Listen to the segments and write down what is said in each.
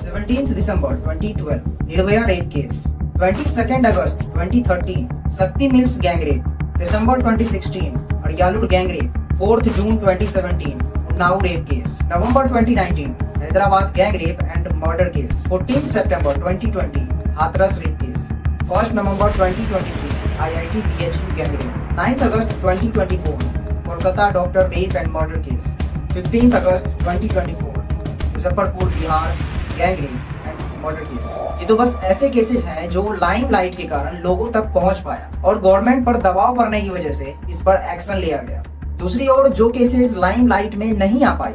17 दिसंबर 2012 Nirbhaya rape case, 22 अगस्त 2013 Shakti mills gang rape, दिसंबर 2016 अड़ियालूर गैंग रेप, 4 जून 2017 उन्नाव रेप केस, नवंबर 2019 Hyderabad gang rape and murder case, 14 सितंबर 2020 हाथरस रेप केस, 1 नवंबर 2023 IIT BHU गैंग रेप, 9 अगस्त 2024 Kolkata doctor rape and murder case, 15 अगस्त 2024 Muzaffarpur Bihar gang rape and murder case. ये तो बस ऐसे केसेस हैं जो लाइमलाइट के कारण लोगों तक पहुंच पाया और गवर्नमेंट पर दबाव पड़ने की वजह से इस पर एक्शन लिया गया। दूसरी ओर जो केसेस लाइमलाइट में नहीं आ पाई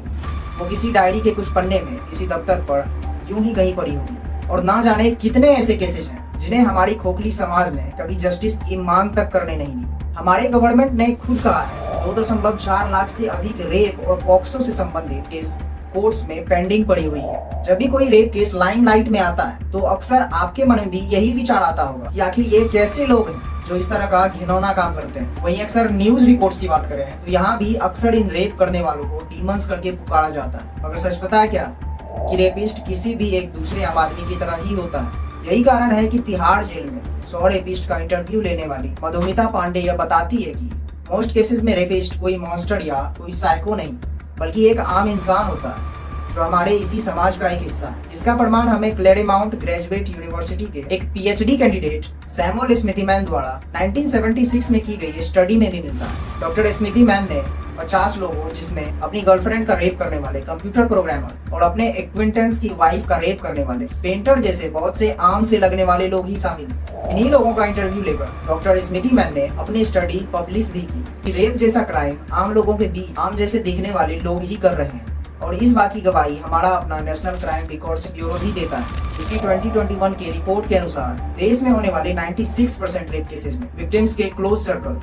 वो किसी डायरी के कुछ पन्ने में किसी दफ्तर पर यूं ही कहीं पड़ी होगी और ना जाने कितने ऐसे केसेस हैं जिन्हें हमारी खोखली समाज ने कभी जस्टिस की मांग तक करने नहीं दी। हमारे गवर्नमेंट ने खुद कहा है 2.4 लाख से अधिक रेप और पॉक्सो से संबंधित केस कोर्ट्स में पेंडिंग पड़ी हुई है। जब भी कोई रेप केस लाइमलाइट में आता है तो अक्सर आपके मन में भी यही विचार आता होगा कि आखिर ये कैसे लोग हैं जो इस तरह का घिनौना काम करते हैं। वहीं अक्सर न्यूज रिपोर्ट्स की बात करें तो यहाँ भी अक्सर इन रेप करने वालों को डीमंस करके पुकारा जाता है। मगर सच पता है क्या कि रेपिस्ट किसी भी एक दूसरे आम आदमी की तरह ही होता है। यही कारण है कि तिहाड़ जेल में 100 रेपिस्ट का इंटरव्यू लेने वाली मधुमिता पांडे यह बताती है कि मोस्ट केसेस में रेपिस्ट कोई मॉन्स्टर या कोई साइको नहीं बल्कि एक आम इंसान होता है जो हमारे इसी समाज का एक हिस्सा है। इसका प्रमाण हमें क्लेरीमाउंट ग्रेजुएट यूनिवर्सिटी के एक PhD कैंडिडेट सैमुअल स्मिथीमैन द्वारा 1976 में की गई स्टडी में भी मिलता है। डॉक्टर स्मिथीमैन ने 50 लोगों जिसमें अपनी गर्लफ्रेंड का रेप करने वाले कंप्यूटर प्रोग्रामर और अपने एक्विंटेंस की वाइफ का रेप करने वाले पेंटर जैसे बहुत से आम से लगने वाले लोग ही शामिल हैं। इन्हीं लोगों का इंटरव्यू लेकर डॉक्टर स्मिथीमैन ने अपनी स्टडी पब्लिश भी की कि रेप जैसा क्राइम आम लोगों के बीच आम जैसे दिखने वाले लोग ही कर रहे हैं और इस बात की गवाही हमारा अपना नेशनल क्राइम रिकॉर्ड्स ब्यूरो भी देता है। इसकी 2021 की रिपोर्ट के अनुसार देश में होने वाले 96% रेप केसेस में विक्टिम्स के क्लोज सर्कल,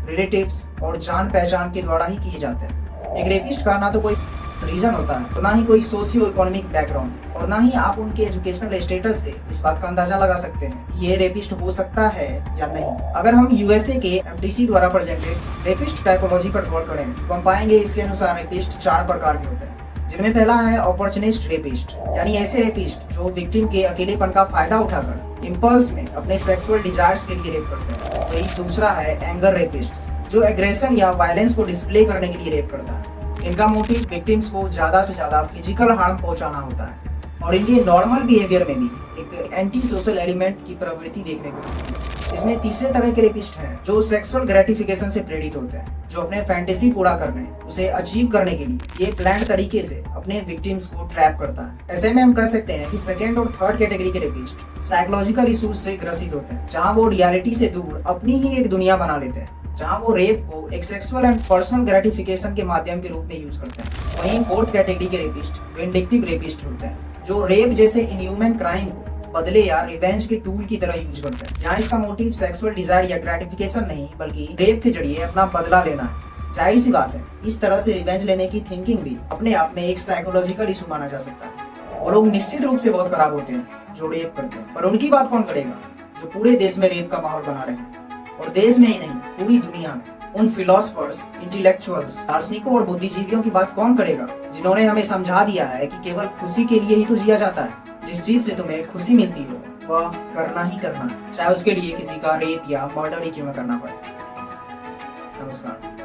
रिलेटिव्स और जान पहचान के द्वारा ही किए जाते हैं। एक रेपिस्ट का ना तो कोई रीजन होता है, तो ना ही कोई सोशियो इकोनॉमिक बैकग्राउंड और ना ही आप उनके एजुकेशनल स्टेटस से इस बात का अंदाजा लगा सकते हैं कि ये रेपिस्ट हो सकता है या नहीं। अगर हम USA के MTC द्वारा प्रेजेंटेड रेपिस्ट टाइपोलॉजी पर गौर करें तो हम पाएंगे इसके अनुसार रेपिस्ट 4 प्रकार के होते हैं, जिनमें पहला है अपॉर्चुनिस्ट रेपिस्ट, यानी ऐसे रेपिस्ट जो विक्टिम के अकेलेपन का फायदा उठाकर इम्पल्स में अपने सेक्सुअल डिजायर्स के लिए रेप करते हैं। वही दूसरा है एंगर रेपिस्ट, जो एग्रेशन या वायलेंस को डिस्प्ले करने के लिए रेप करता है। इनका मोटिव विक्टिम्स को ज्यादा से ज्यादा फिजिकल हार्म पहुंचाना होता है और इनके नॉर्मल बिहेवियर में भी एक एंटी सोशल एलिमेंट की प्रवृत्ति देखने को मिलती है। इसमें तीसरे तरह के रेपिस्ट हैं जो सेक्सुअल ग्रेटिफिकेशन से प्रेरित होते हैं, जो अपने फैंटेसी पूरा करने उसे अचीव करने के लिए ये प्लान्ड तरीके से अपने विक्टिम्स को ट्रैप करता है। ऐसे में हम कह सकते हैं कि सेकंड और थर्ड कैटेगरी के रेपिस्ट साइकोलॉजिकल इश्यूज से ग्रसित होते हैं, जहाँ वो रियलिटी से दूर अपनी ही एक दुनिया बना लेते हैं, जहाँ वो रेप को एक सेक्सुअल एंड पर्सनल ग्रेटिफिकेशन के माध्यम के रूप में यूज करते हैं। वहीं फोर्थ कैटेगरी के रेपिस्ट विंडिक्टिव रेपिस्ट होते हैं, जो रेप जैसे इनह्यूमन क्राइम को बदले या रिवेंज के टूल की तरह यूज करते हैं, जहाँ इसका मोटिव सेक्सुअल डिजायर या ग्रेटिफिकेशन नहीं बल्कि रेप के जरिए अपना बदला लेना है। जाहिर सी बात है, इस तरह से रिवेंज लेने की थिंकिंग भी अपने आप में एक साइकोलॉजिकल इशू माना जा सकता है। वो लोग निश्चित रूप से बहुत खराब होते हैं जो रेप करते हैं, पर उनकी बात कौन करेगा जो पूरे देश में रेप का माहौल बना रहे हैं, और देश में ही नहीं पूरी दुनिया में। उन फिलोसफर्स, इंटेलेक्चुअल्स, दार्शनिकों और बुद्धिजीवियों की बात कौन करेगा जिन्होंने हमें समझा दिया है कि केवल खुशी के लिए ही तो जिया जाता है। जिस चीज से तुम्हें खुशी मिलती हो वह करना ही करना है, चाहे उसके लिए किसी का रेप या मर्डर ही क्यों न करना पड़े। नमस्कार।